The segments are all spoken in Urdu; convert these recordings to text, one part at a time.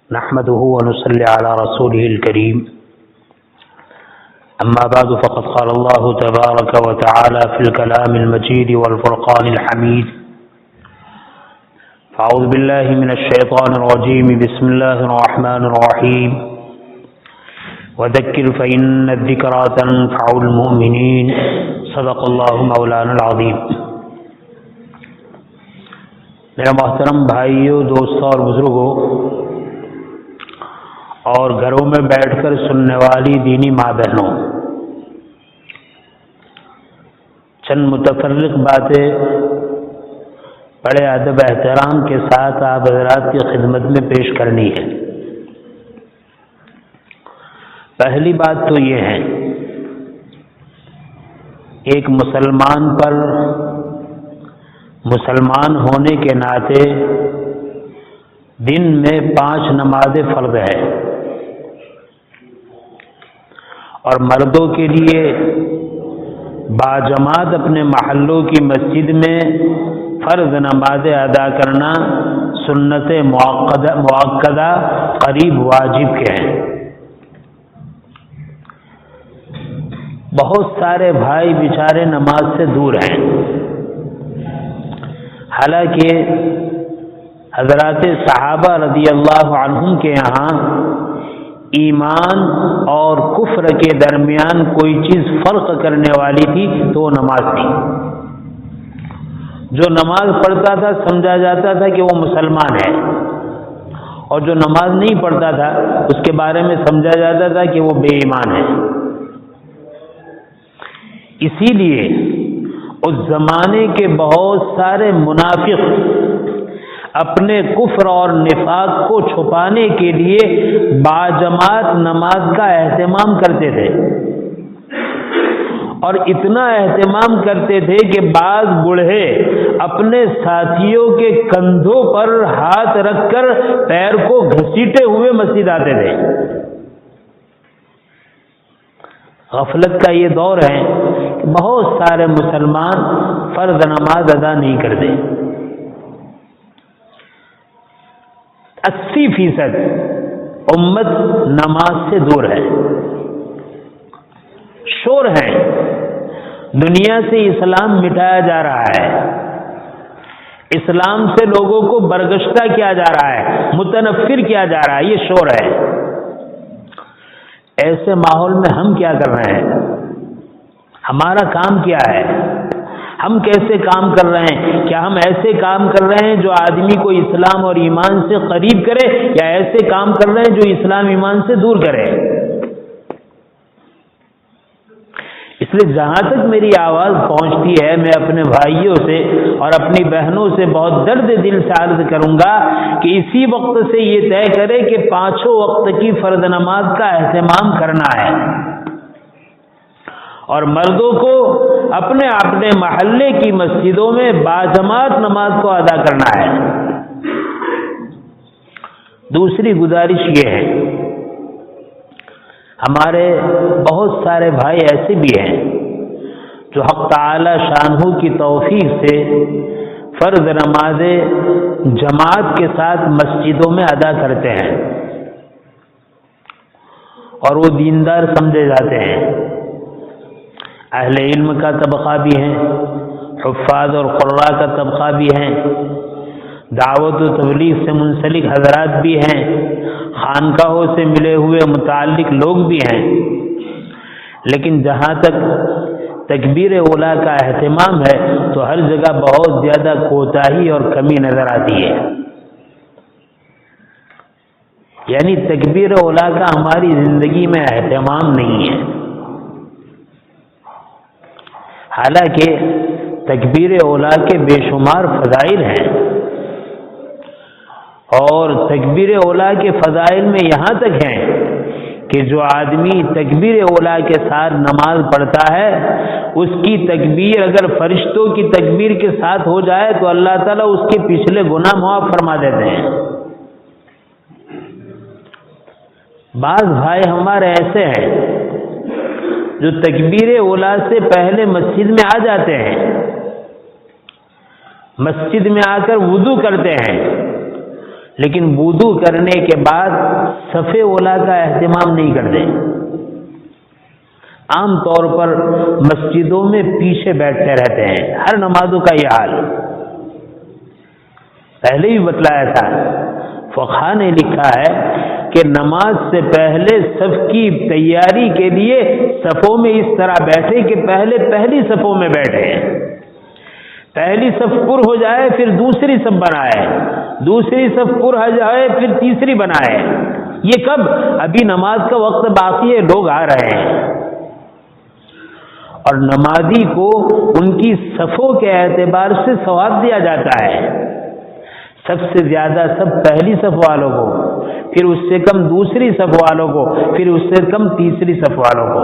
نحمده ونصلي على رسوله الكريم أما بعد فقد قال الله تبارك وتعالى في الكلام المجيد والفرقان الحميد فأعوذ بالله من الشيطان الرجيم بسم الله الرحمن الرحيم وذكر فإن الذكرى تنفع المؤمنين صدق الله مولانا العظيم۔ میرے محترم بھائیوں، دوستوں اور بزرگوں اور گھروں میں بیٹھ کر سننے والی دینی ماں بہنوں، چند متفرق باتیں بڑے ادب احترام کے ساتھ آپ حضرات کی خدمت میں پیش کرنی ہے۔ پہلی بات تو یہ ہے، ایک مسلمان پر مسلمان ہونے کے ناطے دن میں 5 نمازیں فرض ہے، اور مردوں کے لیے باجماعت اپنے محلوں کی مسجد میں فرض نمازیں ادا کرنا سنت مؤکدہ قریب واجب کے ہیں۔ بہت سارے بھائی بیچارے نماز سے دور ہیں، حالانکہ حضرات صحابہ رضی اللہ عنہم کے یہاں ایمان اور کفر کے درمیان کوئی چیز فرق کرنے والی تھی تو وہ نماز تھی۔ جو نماز پڑھتا تھا سمجھا جاتا تھا کہ وہ مسلمان ہے، اور جو نماز نہیں پڑھتا تھا اس کے بارے میں سمجھا جاتا تھا کہ وہ بے ایمان ہے۔ اسی لیے اس زمانے کے بہت سارے منافق اپنے کفر اور نفاق کو چھپانے کے لیے باجماعت نماز کا اہتمام کرتے تھے، اور اتنا اہتمام کرتے تھے کہ بعض بوڑھے اپنے ساتھیوں کے کندھوں پر ہاتھ رکھ کر پیر کو گھسیٹے ہوئے مسجد آتے تھے۔ غفلت کا یہ دور ہے کہ بہت سارے مسلمان فرض نماز ادا نہیں کرتے۔ 80% امت نماز سے دور ہے، شور ہے، دنیا سے اسلام مٹایا جا رہا ہے، اسلام سے لوگوں کو برگشتہ کیا جا رہا ہے، متنفر کیا جا رہا ہے، یہ شور ہے۔ ایسے ماحول میں ہم کیا کر رہے ہیں؟ ہمارا کام کیا ہے؟ ہم کیسے کام کر رہے ہیں؟ کیا ہم ایسے کام کر رہے ہیں جو آدمی کو اسلام اور ایمان سے قریب کرے، یا ایسے کام کر رہے ہیں جو اسلام ایمان سے دور کرے؟ اس لیے جہاں تک میری آواز پہنچتی ہے، میں اپنے بھائیوں سے اور اپنی بہنوں سے بہت درد دل سے عرض کروں گا کہ اسی وقت سے یہ طے کرے کہ 5 وقت کی فرض نماز کا اہتمام کرنا ہے، اور مردوں کو اپنے اپنے محلے کی مسجدوں میں باجماعت نماز کو ادا کرنا ہے۔ دوسری گزارش یہ ہے، ہمارے بہت سارے بھائی ایسے بھی ہیں جو حق تعالی شانہ کی توفیق سے فرض نمازیں جماعت کے ساتھ مسجدوں میں ادا کرتے ہیں، اور وہ دیندار سمجھے جاتے ہیں، اہل علم کا طبقہ بھی ہیں، حفاظ اور قراء کا طبقہ بھی ہیں، دعوت و تبلیغ سے منسلک حضرات بھی ہیں، خانقاہوں سے ملے ہوئے متعلق لوگ بھی ہیں، لیکن جہاں تک تکبیر اولیٰ کا اہتمام ہے تو ہر جگہ بہت زیادہ کوتاہی اور کمی نظر آتی ہے۔ یعنی تکبیر اولیٰ کا ہماری زندگی میں اہتمام نہیں ہے، حالانکہ تکبیر اولیٰ کے بے شمار فضائل ہیں، اور تکبیر اولیٰ کے فضائل میں یہاں تک ہیں کہ جو آدمی تکبیر اولیٰ کے ساتھ نماز پڑھتا ہے، اس کی تکبیر اگر فرشتوں کی تکبیر کے ساتھ ہو جائے تو اللہ تعالیٰ اس کے پچھلے گناہ معاف فرما دیتے ہیں۔ بعض بھائی ہمارے ایسے ہیں جو تکبیر اولیٰ سے پہلے مسجد میں آ جاتے ہیں، مسجد میں آ کر وضو کرتے ہیں، لیکن وضو کرنے کے بعد صف اولا کا اہتمام نہیں کرتے. عام طور پر مسجدوں میں پیچھے بیٹھتے رہتے ہیں. ہر نمازوں کا یہ حال پہلے ہی بتلایا تھا. فقہا نے لکھا ہے کہ نماز سے پہلے صف کی تیاری کے لیے صفوں میں اس طرح بیٹھے کہ پہلے پہلی صفوں میں بیٹھے، پہلی صف پر ہو جائے پھر دوسری صف بنائے، دوسری صف پر ہو جائے پھر تیسری بنائے. یہ کب؟ ابھی نماز کا وقت باقی ہے، لوگ آ رہے ہیں. اور نمازی کو ان کی صفوں کے اعتبار سے ثواب دیا جاتا ہے. سب سے زیادہ سب پہلی صف والوں کو، پھر اس سے کم دوسری صف والوں کو، پھر اس سے کم تیسری صف والوں کو.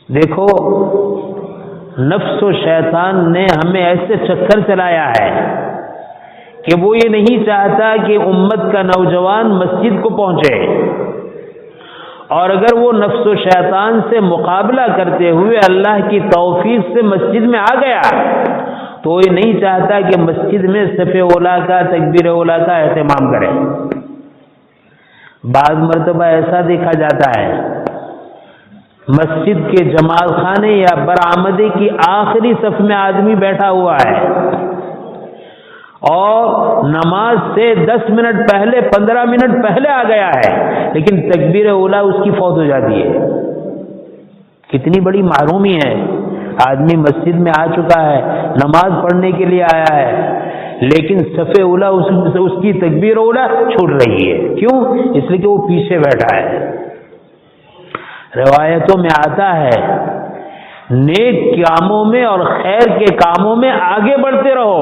دیکھو نفس و شیطان نے ہمیں ایسے چکر چلایا ہے کہ وہ یہ نہیں چاہتا کہ امت کا نوجوان مسجد کو پہنچے، اور اگر وہ نفس و شیطان سے مقابلہ کرتے ہوئے اللہ کی توفیق سے مسجد میں آ گیا تو یہ نہیں چاہتا کہ مسجد میں صف اولا کا، تکبیر اولا کا اہتمام کرے. بعض مرتبہ ایسا دیکھا جاتا ہے مسجد کے جماعت خانے یا برآمدے کی آخری صف میں آدمی بیٹھا ہوا ہے اور نماز سے 10 منٹ پہلے 15 منٹ پہلے آ گیا ہے، لیکن تکبیر اولا اس کی فوت ہو جاتی ہے. کتنی بڑی محرومی ہے. آدمی مسجد میں آ چکا ہے، نماز پڑھنے کے لیے آیا ہے، لیکن صف اولا اس کی تکبیر اولا چھوٹ رہی ہے. کیوں؟ اس لیے کہ وہ پیچھے بیٹھا ہے. روایتوں میں آتا ہے نیک کاموں میں اور خیر کے کاموں میں آگے بڑھتے رہو.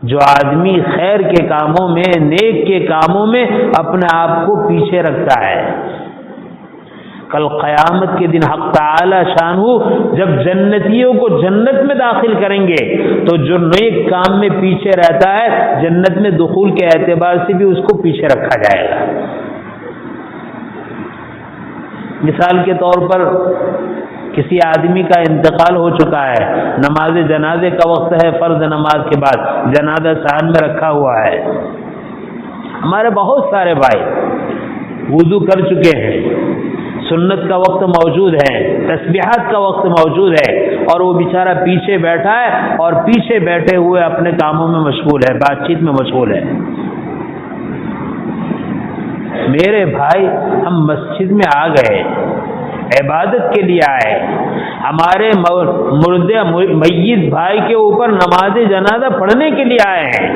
جو آدمی خیر کے کاموں میں، نیک کے کاموں میں اپنے آپ کو پیچھے رکھتا ہے، کل قیامت کے دن حق تعالی شانہ جب جنتیوں کو جنت میں داخل کریں گے تو جو نیک کام میں پیچھے رہتا ہے جنت میں دخول کے اعتبار سے بھی اس کو پیچھے رکھا جائے گا. مثال کے طور پر کسی آدمی کا انتقال ہو چکا ہے، نماز جنازے کا وقت ہے، فرض نماز کے بعد جنازہ صحن میں رکھا ہوا ہے. ہمارے بہت سارے بھائی وضو کر چکے ہیں، سنت کا وقت موجود ہے، تسبیحات کا وقت موجود ہے، اور وہ بیچارہ پیچھے بیٹھا ہے اور پیچھے بیٹھے ہوئے اپنے کاموں میں مشغول ہے، بات چیت میں مشغول ہے. میرے بھائی ہم مسجد میں آ گئے، عبادت کے لیے آئے، ہمارے مردے میت بھائی کے اوپر نماز جنازہ پڑھنے کے لیے آئے ہیں.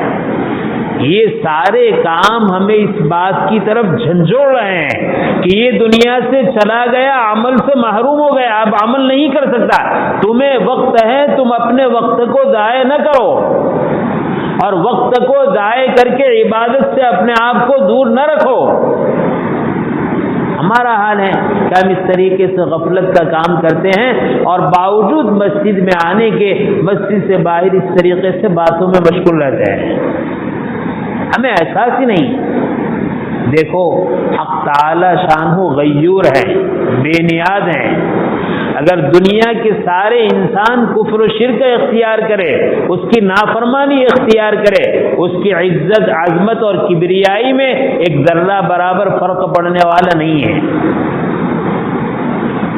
یہ سارے کام ہمیں اس بات کی طرف جھنجھوڑ رہے ہیں کہ یہ دنیا سے چلا گیا، عمل سے محروم ہو گیا، اب عمل نہیں کر سکتا. تمہیں وقت ہے، تم اپنے وقت کو ضائع نہ کرو، اور وقت کو ضائع کر کے عبادت سے اپنے آپ کو دور نہ رکھو. ہمارا حال ہے کہ ہم اس طریقے سے غفلت کا کام کرتے ہیں اور باوجود مسجد میں آنے کے مسجد سے باہر اس طریقے سے باتوں میں مشغول رہتے ہیں. ہمیں احساس ہی نہیں. دیکھو حق تعالی شانہ غیور ہے، بے نیاز ہیں. اگر دنیا کے سارے انسان کفر و شرک اختیار کرے، اس کی نافرمانی اختیار کرے، اس کی عزت، عظمت اور کبریائی میں ایک ذرہ برابر فرق پڑنے والا نہیں ہے.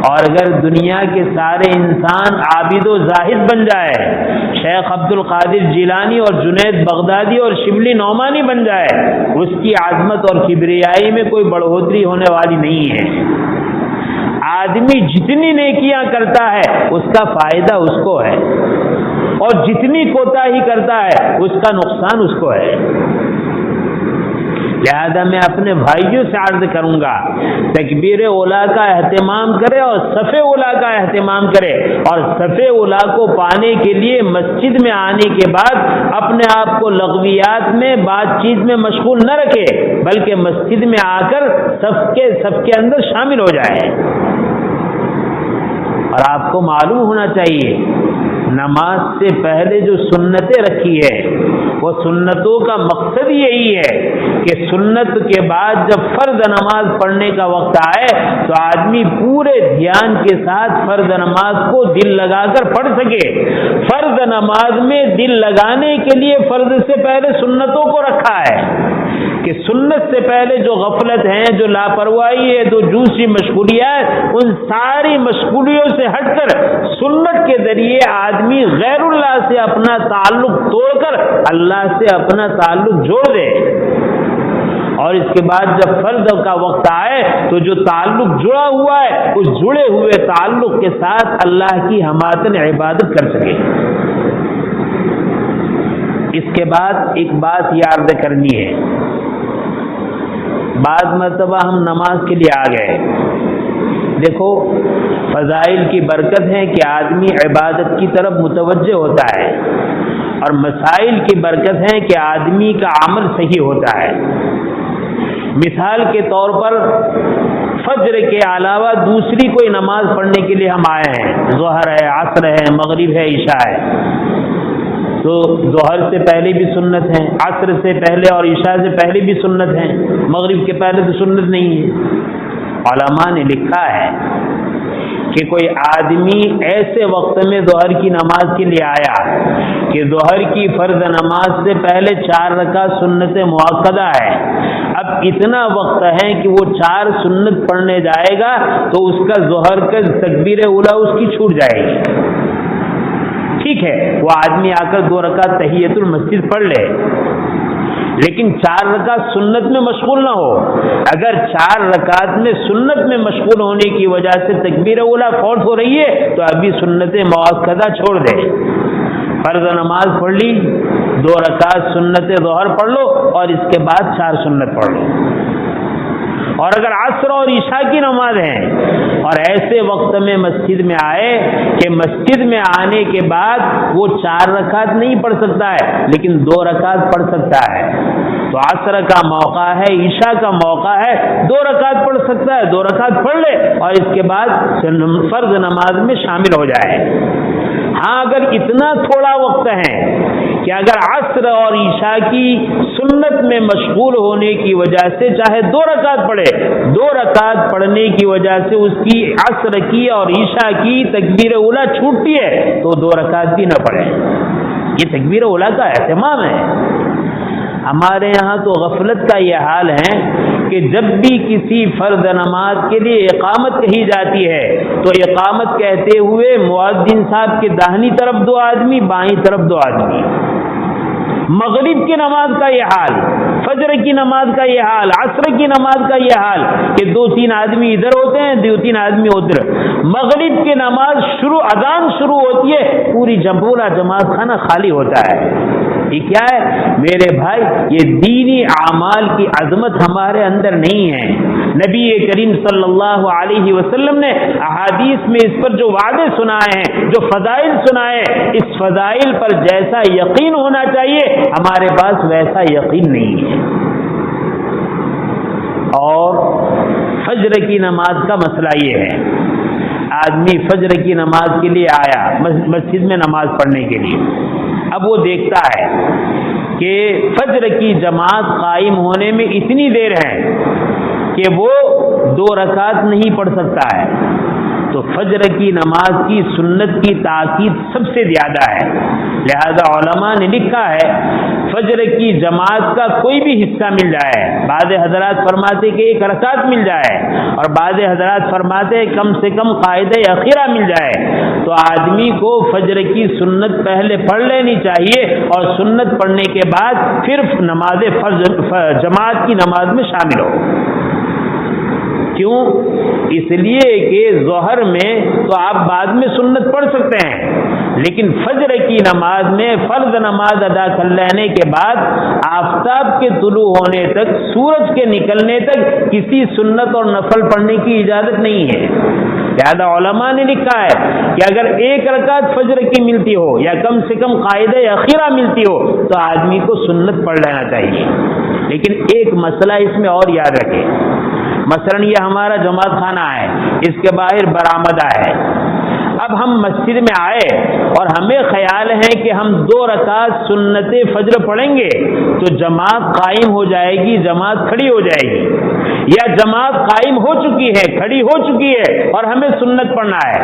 اور اگر دنیا کے سارے انسان عابد و زاہد بن جائے، شیخ عبد القادر جیلانی اور جنید بغدادی اور شبلی نعمانی بن جائے، اس کی عظمت اور کبریائی میں کوئی بڑھوتری ہونے والی نہیں ہے. آدمی جتنی نیکیاں کرتا ہے اس کا فائدہ اس کو ہے، اور جتنی کوتاہی کرتا ہے اس کا نقصان اس کو ہے. لہذا میں اپنے بھائیوں سے عرض کروں گا تکبیر اولا کا اہتمام کرے اور صف اولا کا اہتمام کرے، اور صف اولا کو پانے کے لیے مسجد میں آنے کے بعد اپنے آپ کو لغویات میں، بات چیت میں مشغول نہ رکھے، بلکہ مسجد میں آ کر صف کے اندر شامل ہو جائے. اور آپ کو معلوم ہونا چاہیے نماز سے پہلے جو سنتیں رکھی ہے وہ سنتوں کا مقصد یہی ہے کہ سنت کے بعد جب فرض نماز پڑھنے کا وقت آئے تو آدمی پورے دھیان کے ساتھ فرض نماز کو دل لگا کر پڑھ سکے۔ فرض نماز میں دل لگانے کے لیے فرض سے پہلے سنتوں کو رکھا ہے کہ سنت سے پہلے جو غفلت ہیں، جو لاپرواہی ہے، جو دوسری مشغولیات، ان ساری مشغولیوں سے ہٹ کر سنت کے ذریعے آدمی غیر اللہ سے اپنا تعلق توڑ کر اللہ سے اپنا تعلق جوڑ دے، اور اس کے بعد جب فرض کا وقت آئے تو جو تعلق جڑا ہوا ہے اس جڑے ہوئے تعلق کے ساتھ اللہ کی ہماتن عبادت کر سکے۔ اس کے بعد ایک بات یہ عرض کرنی ہے، بعض مرتبہ ہم نماز کے لیے آ گئے، دیکھو فضائل کی برکت ہے کہ آدمی عبادت کی طرف متوجہ ہوتا ہے، اور مسائل کی برکت ہے کہ آدمی کا عمل صحیح ہوتا ہے۔ مثال کے طور پر فجر کے علاوہ دوسری کوئی نماز پڑھنے کے لیے ہم آئے ہیں، ظہر ہے، عصر ہے، مغرب ہے، عشاء ہے، تو ظہر سے پہلے بھی سنت ہیں، عصر سے پہلے اور عشاء سے پہلے بھی سنت ہیں، مغرب کے پہلے تو سنت نہیں ہے۔ علماء نے لکھا ہے کہ کوئی آدمی ایسے وقت میں ظہر کی نماز کے لیے آیا کہ ظہر کی فرض نماز سے پہلے 4 رکعت سنت مؤکدہ ہے، اب اتنا وقت ہے کہ وہ 4 سنت پڑھنے جائے گا تو اس کا ظہر کا تکبیر اولیٰ اس کی چھوٹ جائے گی۔ ٹھیک ہے، وہ آدمی آ کر 2 رکعت تحیۃ المسجد پڑھ لے، لیکن 4 رکعت سنت میں مشغول نہ ہو۔ اگر 4 رکعت میں سنت میں مشغول ہونے کی وجہ سے تکبیر اولیٰ فوت ہو رہی ہے تو ابھی سنت مؤکدہ چھوڑ دے، فرض نماز پڑھ لی، 2 رکعت سنت ظہر پڑھ لو اور اس کے بعد 4 سنت پڑھ لو۔ اور اگر عصر اور عشاء کی نماز ہے اور ایسے وقت میں مسجد میں آئے کہ مسجد میں آنے کے بعد وہ 4 رکعت نہیں پڑھ سکتا ہے لیکن 2 رکعت پڑھ سکتا ہے، تو عصر کا موقع ہے، عشاء کا موقع ہے، 2 رکعت پڑھ سکتا ہے، 2 رکعت پڑھ لے اور اس کے بعد فرض نماز میں شامل ہو جائے۔ ہاں اگر اتنا تھوڑا وقت ہے کہ اگر عصر اور عشاء کی سنت میں مشغول ہونے کی وجہ سے چاہے 2 رکعت پڑھے، 2 رکعت پڑھنے کی وجہ سے اس کی عصر کی اور عشاء کی تکبیر اولیٰ چھوٹتی ہے تو 2 رکعت بھی نہ پڑھے۔ یہ تکبیر اولیٰ کا اہتمام ہے۔ ہمارے یہاں تو غفلت کا یہ حال ہے کہ جب بھی کسی فرض نماز کے لیے اقامت کہی جاتی ہے تو اقامت کہتے ہوئے مؤذن صاحب کے داہنی طرف 2 آدمی، بائیں طرف 2 آدمی۔ مغرب کی نماز کا یہ حال، فجر کی نماز کا یہ حال، عصر کی نماز کا یہ حال کہ 2-3 آدمی ادھر ہوتے ہیں، 2-3 آدمی ادھر۔ مغرب کی نماز اذان شروع ہوتی ہے، پوری پورا جماعت خانہ خالی ہوتا ہے۔ یہ کیا ہے میرے بھائی؟ یہ دینی اعمال کی عظمت ہمارے اندر نہیں ہے۔ نبی کریم صلی اللہ علیہ وسلم نے احادیث میں اس پر جو وعدے سنائے ہیں، جو فضائل سنائے ہیں، اس فضائل پر جیسا یقین ہونا چاہیے ہمارے پاس ویسا یقین نہیں ہے۔ اور فجر کی نماز کا مسئلہ یہ ہے، آدمی فجر کی نماز کے لیے آیا مسجد میں نماز پڑھنے کے لیے، اب وہ دیکھتا ہے کہ فجر کی جماعت قائم ہونے میں اتنی دیر ہے کہ وہ 2 رکعت نہیں پڑھ سکتا ہے، تو فجر کی نماز کی سنت کی تاکید سب سے زیادہ ہے۔ لہذا علماء نے لکھا ہے فجر کی جماعت کا کوئی بھی حصہ مل جائے، بعض حضرات فرماتے کہ 1 رکعت مل جائے اور بعض حضرات فرماتے کم سے کم قاعدہ اخیرہ مل جائے، تو آدمی کو فجر کی سنت پہلے پڑھ لینی چاہیے اور سنت پڑھنے کے بعد پھر نماز جماعت کی نماز میں شامل ہو۔ کیوں؟ اس لیے کہ ظہر میں تو آپ بعد میں سنت پڑھ سکتے ہیں، لیکن فجر کی نماز میں فرض نماز ادا کر لینے کے بعد آفتاب کے طلوع ہونے تک، سورج کے نکلنے تک کسی سنت اور نفل پڑھنے کی اجازت نہیں ہے۔ لہذا علماء نے لکھا ہے کہ اگر 1 رکعت فجر کی ملتی ہو یا کم سے کم قاعدہ اخیرہ ملتی ہو تو آدمی کو سنت پڑھ لینا چاہیے۔ لیکن ایک مسئلہ اس میں اور یاد رکھے، مثلا یہ ہمارا جماعت خانہ ہے، اس کے باہر برآمدہ ہے، اب ہم مسجد میں آئے اور ہمیں خیال ہے کہ ہم 2 رکعت سنت فجر پڑھیں گے تو جماعت قائم ہو جائے گی، جماعت کھڑی ہو جائے گی، یا جماعت قائم ہو چکی ہے، کھڑی ہو چکی ہے اور ہمیں سنت پڑھنا ہے،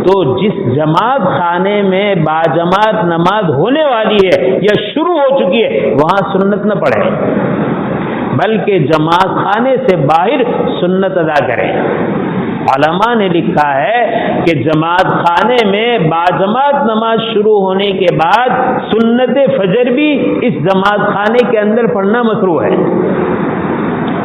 تو جس جماعت خانے میں باجماعت نماز ہونے والی ہے یا شروع ہو چکی ہے وہاں سنت نہ پڑھیں، بلکہ جماعت خانے سے باہر سنت ادا کریں۔ علماء نے لکھا ہے کہ جماعت خانے میں باجماعت نماز شروع ہونے کے بعد سنت فجر بھی اس جماعت خانے کے اندر پڑھنا مشروع ہے،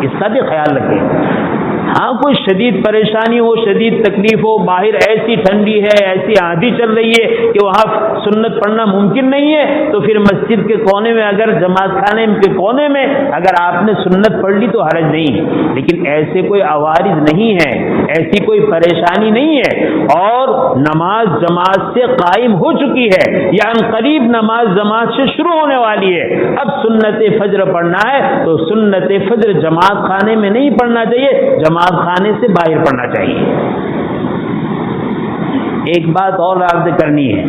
اس کا بھی خیال رکھیں۔ ہاں کوئی شدید پریشانی ہو، شدید تکلیف ہو، باہر ایسی ٹھنڈی ہے، ایسی آندھی چل رہی ہے کہ وہاں سنت پڑھنا ممکن نہیں ہے، تو پھر مسجد کے کونے میں اگر جماعت خانے کے کونے میں اگر آپ نے سنت پڑھ لی تو حرج نہیں، لیکن ایسے کوئی عوارض نہیں ہے، ایسی کوئی پریشانی نہیں ہے اور نماز جماعت سے قائم ہو چکی ہے یا عنقریب نماز جماعت سے شروع ہونے والی ہے، اب سنت فجر پڑھنا ہے تو سنت فجر جماعت خانے میں نہیں پڑھنا چاہیے، جماعت خانے سے باہر پڑھنا چاہیے۔ ایک بات اور عرض کرنی ہے،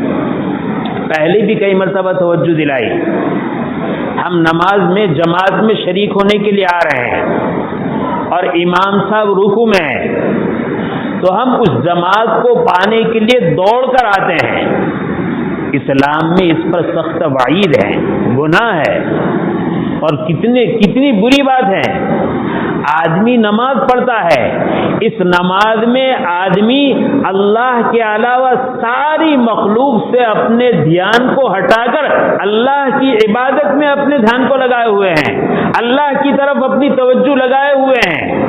پہلے بھی کئی مرتبہ توجہ دلائی، ہم نماز میں جماعت میں شریک ہونے کے لیے آ رہے ہیں اور امام صاحب رکوع میں ہیں تو ہم اس جماعت کو پانے کے لیے دوڑ کر آتے ہیں، اسلام میں اس پر سخت وعید ہے، گناہ ہے، اور کتنی بری بات ہے۔ آدمی نماز پڑھتا ہے، اس نماز میں آدمی اللہ کے علاوہ ساری مخلوق سے اپنے دھیان کو ہٹا کر اللہ کی عبادت میں اپنے دھیان کو لگائے ہوئے ہیں، اللہ کی طرف اپنی توجہ لگائے ہوئے ہیں۔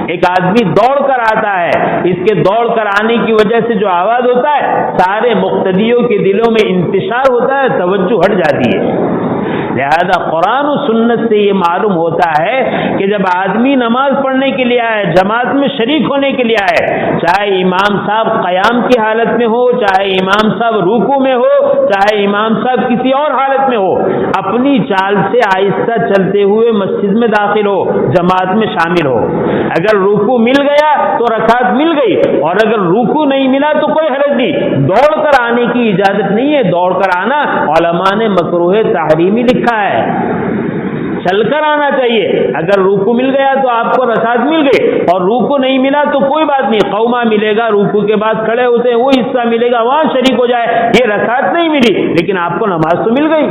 ایک آدمی دوڑ کر آتا ہے، اس کے دوڑ کر آنے کی وجہ سے جو آواز ہوتا ہے سارے مقتدیوں کے دلوں میں انتشار ہوتا ہے، توجہ ہٹ جاتی ہے۔ لہذا قرآن و سنت سے یہ معلوم ہوتا ہے کہ جب آدمی نماز پڑھنے کے لیے آئے، جماعت میں شریک ہونے کے لیے آئے، چاہے امام صاحب قیام کی حالت میں ہو، چاہے امام صاحب رکوع میں ہو، چاہے امام صاحب کسی اور حالت میں ہو، اپنی چال سے آہستہ چلتے ہوئے مسجد میں داخل ہو، جماعت میں شامل ہو۔ اگر رکوع مل گیا تو رکعت مل گئی، اور اگر رکوع نہیں ملا تو کوئی حرج نہیں، دوڑ کر آنے کی اجازت نہیں ہے، دوڑ کر آنا علماء نے مکروہ تحریمی لکھا ہے، چل کر آنا چاہیے۔ اگر رکوع مل گیا تو آپ کو رکعت مل گئی، اور رکوع نہیں ملا تو کوئی بات نہیں، قوما ملے گا، رکوع کے بعد کھڑے ہوتے ہیں وہ حصہ ملے گا، وہاں شریک ہو جائے، یہ رکعت نہیں ملی لیکن آپ کو نماز تو مل گئی۔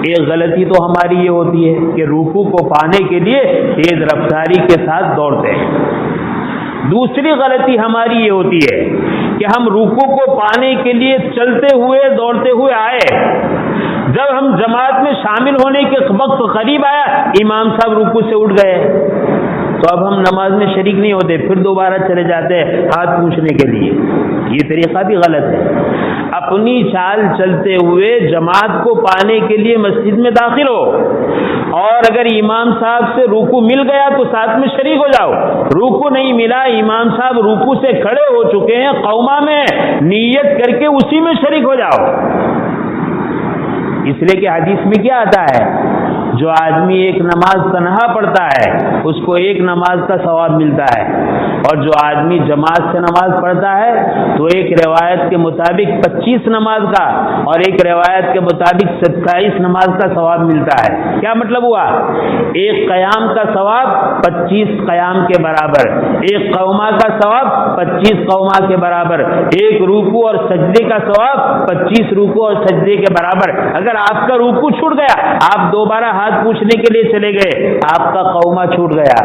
ایک غلطی تو ہماری یہ ہوتی ہے کہ رکوع کو پانے کے لیے تیز رفتاری کے ساتھ دوڑتے ہیں۔ دوسری غلطی ہماری یہ ہوتی ہے کہ ہم رکوع کو پانے کے لیے چلتے ہوئے دوڑتے ہوئے آئے، جب ہم جماعت میں شامل ہونے کے وقت قریب آیا امام صاحب رکوع سے اٹھ گئے تو اب ہم نماز میں شریک نہیں ہوتے، پھر دوبارہ چلے جاتے ہیں ہاتھ پوچھنے کے لیے، یہ طریقہ بھی غلط ہے۔ اپنی چال چلتے ہوئے جماعت کو پانے کے لیے مسجد میں داخل ہو، اور اگر امام صاحب سے رکوع مل گیا تو ساتھ میں شریک ہو جاؤ، رکوع نہیں ملا، امام صاحب رکوع سے کھڑے ہو چکے ہیں، قوما میں نیت کر کے اسی میں شریک ہو جاؤ۔ اس لیے کہ حدیث میں کیا آتا ہے، جو آدمی ایک نماز تنہا پڑھتا ہے اس کو ایک نماز کا ثواب ملتا ہے، اور جو آدمی جماعت سے نماز پڑھتا ہے تو ایک روایت کے مطابق 25 نماز کا اور ایک روایت کے مطابق 27 نماز کا ثواب ملتا ہے۔ کیا مطلب ہوا؟ ایک قیام کا ثواب 25 قیام کے برابر، ایک قوما کا ثواب 25 قوما کے برابر، ایک رکوع اور سجدے کا ثواب 25 رکوع اور سجدے کے برابر۔ اگر آپ کا رکوع چھوٹ گیا، آپ دوبارہ ہاتھ پوچھنے کے لیے چلے گئے، آپ کا قوما چھوٹ گیا،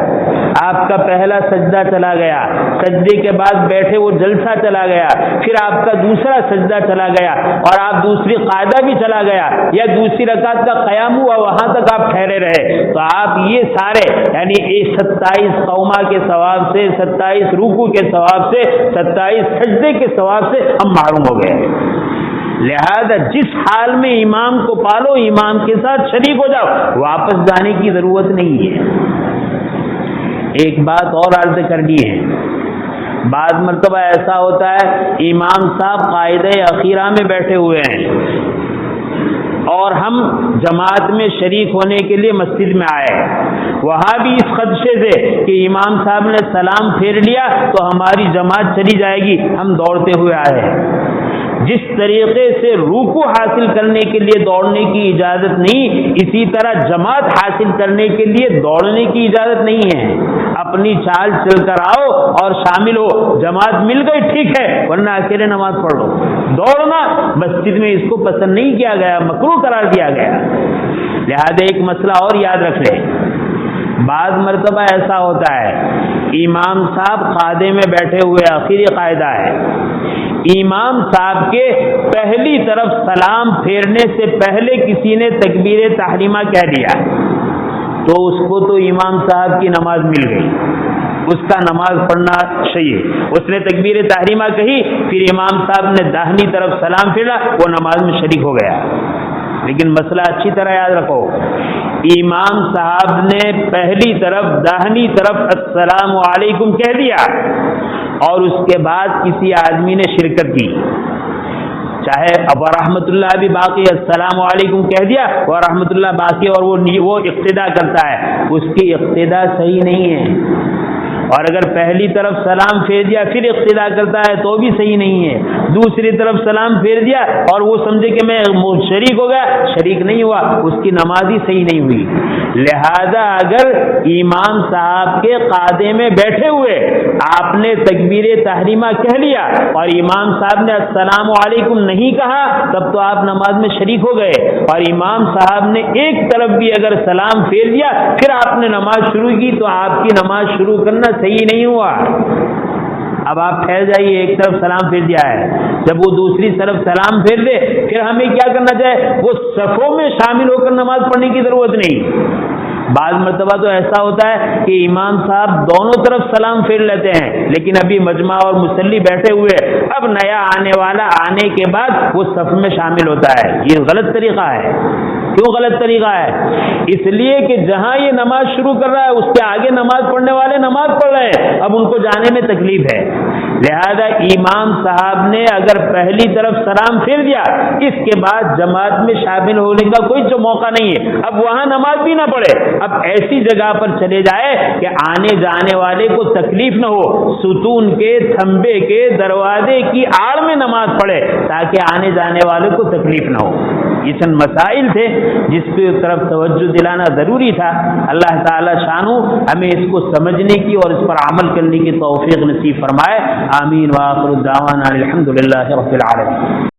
آپ کا پہلا سجدہ چلا گیا، سجدے کے بعد بیٹھے وہ جلسہ چلا گیا، پھر آپ کا دوسرا سجدہ چلا گیا، اور آپ دوسری قاعدہ بھی چلا گیا، یا دوسری رکعت کا قیام ہوا وہاں تک آپ ٹھہرے رہے، تو آپ یہ سارے یعنی 27 قوما کے ثواب سے، 27 رکوع کے ثواب سے، 27 سجدے کے ثواب سے ہم محروم ہو گئے۔ لہذا جس حال میں امام کو پالو امام کے ساتھ شریک ہو جاؤ، واپس جانے کی ضرورت نہیں ہے۔ ایک بات اور عرض کرنی ہے، بعض مرتبہ ایسا ہوتا ہے امام صاحب قاعدہ اخیرہ میں بیٹھے ہوئے ہیں اور ہم جماعت میں شریک ہونے کے لیے مسجد میں آئے، وہاں بھی اس خدشے سے کہ امام صاحب نے سلام پھیر لیا تو ہماری جماعت چلی جائے گی، ہم دوڑتے ہوئے آئے۔ جس طریقے سے رکوع حاصل کرنے کے لیے دوڑنے کی اجازت نہیں، اسی طرح جماعت حاصل کرنے کے لیے دوڑنے کی اجازت نہیں ہے۔ اپنی چال چل کر آؤ اور شامل ہو، جماعت مل گئی ٹھیک ہے، ورنہ اکیلے نماز پڑھ لو۔ دوڑنا مسجد میں اس کو پسند نہیں کیا گیا، مکروہ قرار دیا گیا۔ لہذا ایک مسئلہ اور یاد رکھ لیں، بعض مرتبہ ایسا ہوتا ہے امام صاحب قاعدے میں بیٹھے ہوئے، آخری قاعدہ ہے، امام صاحب کے پہلی طرف سلام پھیرنے سے پہلے کسی نے تکبیر تحریمہ کہہ دیا تو اس کو تو امام صاحب کی نماز مل گئی، اس کا نماز پڑھنا چاہیے۔ اس نے تکبیر تحریمہ کہی، پھر امام صاحب نے داہنی طرف سلام پھیرا، وہ نماز میں شریک ہو گیا۔ لیکن مسئلہ اچھی طرح یاد رکھو، امام صاحب نے پہلی طرف داہنی طرف السلام علیکم کہہ دیا اور اس کے بعد کسی آدمی نے شرکت کی، چاہے اب رحمت اللہ بھی باقی السلام علیکم کہہ دیا اور رحمت اللہ باقی، اور وہ اقتدا کرتا ہے، اس کی اقتدا صحیح نہیں ہے۔ اور اگر پہلی طرف سلام پھیر دیا پھر اقتدا کرتا ہے تو بھی صحیح نہیں ہے۔ دوسری طرف سلام پھیر دیا اور وہ سمجھے کہ میں شریک ہو گیا، شریک نہیں ہوا، اس کی نماز ہی صحیح نہیں ہوئی۔ لہذا اگر امام صاحب کے قاعدے میں بیٹھے ہوئے آپ نے تکبیر تحریمہ کہہ لیا اور امام صاحب نے السلام علیکم نہیں کہا، تب تو آپ نماز میں شریک ہو گئے، اور امام صاحب نے ایک طرف بھی اگر سلام پھیر دیا پھر آپ نے نماز شروع کی تو آپ کی نماز شروع کرنا صحیح نہیں ہوا۔ اب آپ ٹھہر جائیے، ایک طرف سلام پھیر دیا ہے، جب وہ دوسری طرف سلام پھیر دے پھر ہمیں کیا کرنا چاہیے؟ وہ صفوں میں شامل ہو کر نماز پڑھنے کی ضرورت نہیں۔ بعض مرتبہ تو ایسا ہوتا ہے کہ امام صاحب دونوں طرف سلام پھیر لیتے ہیں لیکن ابھی مجمع اور مصلی بیٹھے ہوئے، اب نیا آنے والا آنے کے بعد وہ صف میں شامل ہوتا ہے۔ یہ غلط طریقہ ہے۔ کیوں غلط طریقہ ہے؟ اس لیے کہ جہاں یہ نماز شروع کر رہا ہے اس کے آگے نماز پڑھنے والے نماز پڑھ رہے ہیں، اب ان کو جانے میں تکلیف ہے۔ لہذا امام صاحب نے اگر پہلی طرف سلام پھیر دیا، اس کے بعد جماعت میں شامل ہونے کا کوئی موقع نہیں ہے، اب وہاں نماز بھی نہ پڑھے، اب ایسی جگہ پر چلے جائے کہ آنے جانے والے کو تکلیف نہ ہو، ستون کے، تھمبے کے، دروازے کی آڑ میں نماز پڑھے تاکہ آنے جانے والے کو تکلیف نہ ہو۔ یہ چند مسائل تھے جس کی طرف توجہ دلانا ضروری تھا۔ اللہ تعالی شانو ہمیں اس کو سمجھنے کی اور اس پر عمل کرنے کی توفیق نصیب فرمائے۔ آمین۔ وآخر دعوانا الحمدللہ رب العالمین۔